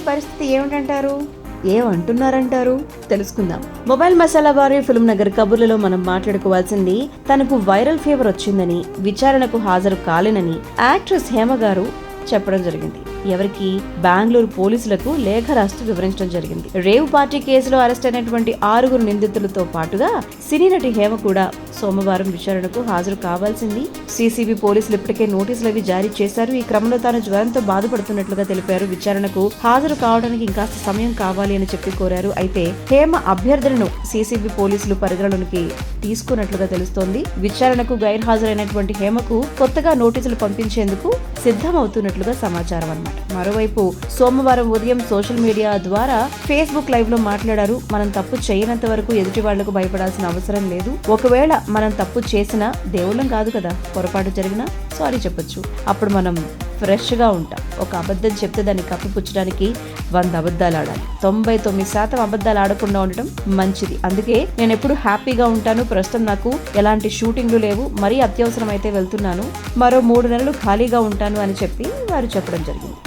పరిస్థితి ఏమిటంటారు? ఏమంటున్నారంటారు? తెలుసుకుందాం. మొబైల్ మసాలా బారీ ఫిల్మ్ నగర్ కబుర్లలో మనం మాట్లాడుకోవాల్సింది తనకు వైరల్ ఫీవర్ వచ్చిందని, విచారణకు హాజరు కాలేనని యాక్ట్రెస్ హేమ గారు చెప్పడం జరిగింది. ఎవరికి? బెంగళూరు పోలీసులకు లేఖ రాస్తూ వివరించడం జరిగింది. రేవ్ పార్టీ కేసులో అరెస్ట్ అయినటువంటి 6 నిందితులతో పాటుగా సినీ నటి హేమ కూడా సోమవారం విచారణకు హాజరు కావాల్సింది. సిసిబి పోలీసులు ఇప్పటికే నోటీసులు అవి జారీ చేశారు. ఈ క్రమంలో తాను జ్వరంతో బాధపడుతున్నట్లుగా తెలిపారు. విచారణకు హాజరు కావడానికి ఇంకాస్త సమయం కావాలి అని చెప్పి కోరారు. అయితే హేమ అభ్యర్థనను సిసిబి పోలీసులు పరిగణలోనికి తీసుకున్నట్లుగా తెలుస్తోంది. విచారణకు గైర్హాజరైనటువంటి హేమకు కొత్తగా నోటీసులు పంపించేందుకు సిద్ధమవుతున్నట్లుగా సమాచారం అన్నమాట. మరోవైపు సోమవారం ఉదయం సోషల్ మీడియా ద్వారా ఫేస్బుక్ లైవ్ లో మాట్లాడారు. మనం తప్పు చేయనంత వరకు ఎదుటి వాళ్లకు భయపడాల్సిన అవసరం లేదు. ఒకవేళ మనం తప్పు చేసినా దేవుళ్ళం కాదు కదా, పొరపాటు జరిగినా సారీ చెప్పొచ్చు. అప్పుడు మనం ఫ్రెష్ గా ఉంటాం. ఒక అబద్ధం చెప్తే దాన్ని కప్పిపుచ్చడానికి 100 అబద్ధాలు ఆడాలి. 99% అబద్ధాలు ఆడకుండా ఉండటం మంచిది. అందుకే నేను ఎప్పుడు హ్యాపీగా ఉంటాను. ప్రస్తుతం నాకు ఎలాంటి షూటింగ్లు లేవు. మరీ అత్యవసరం అయితే వెళ్తున్నాను. మరో 3 నెలలు ఖాళీగా ఉంటాను అని చెప్పి వారు చెప్పడం జరిగింది.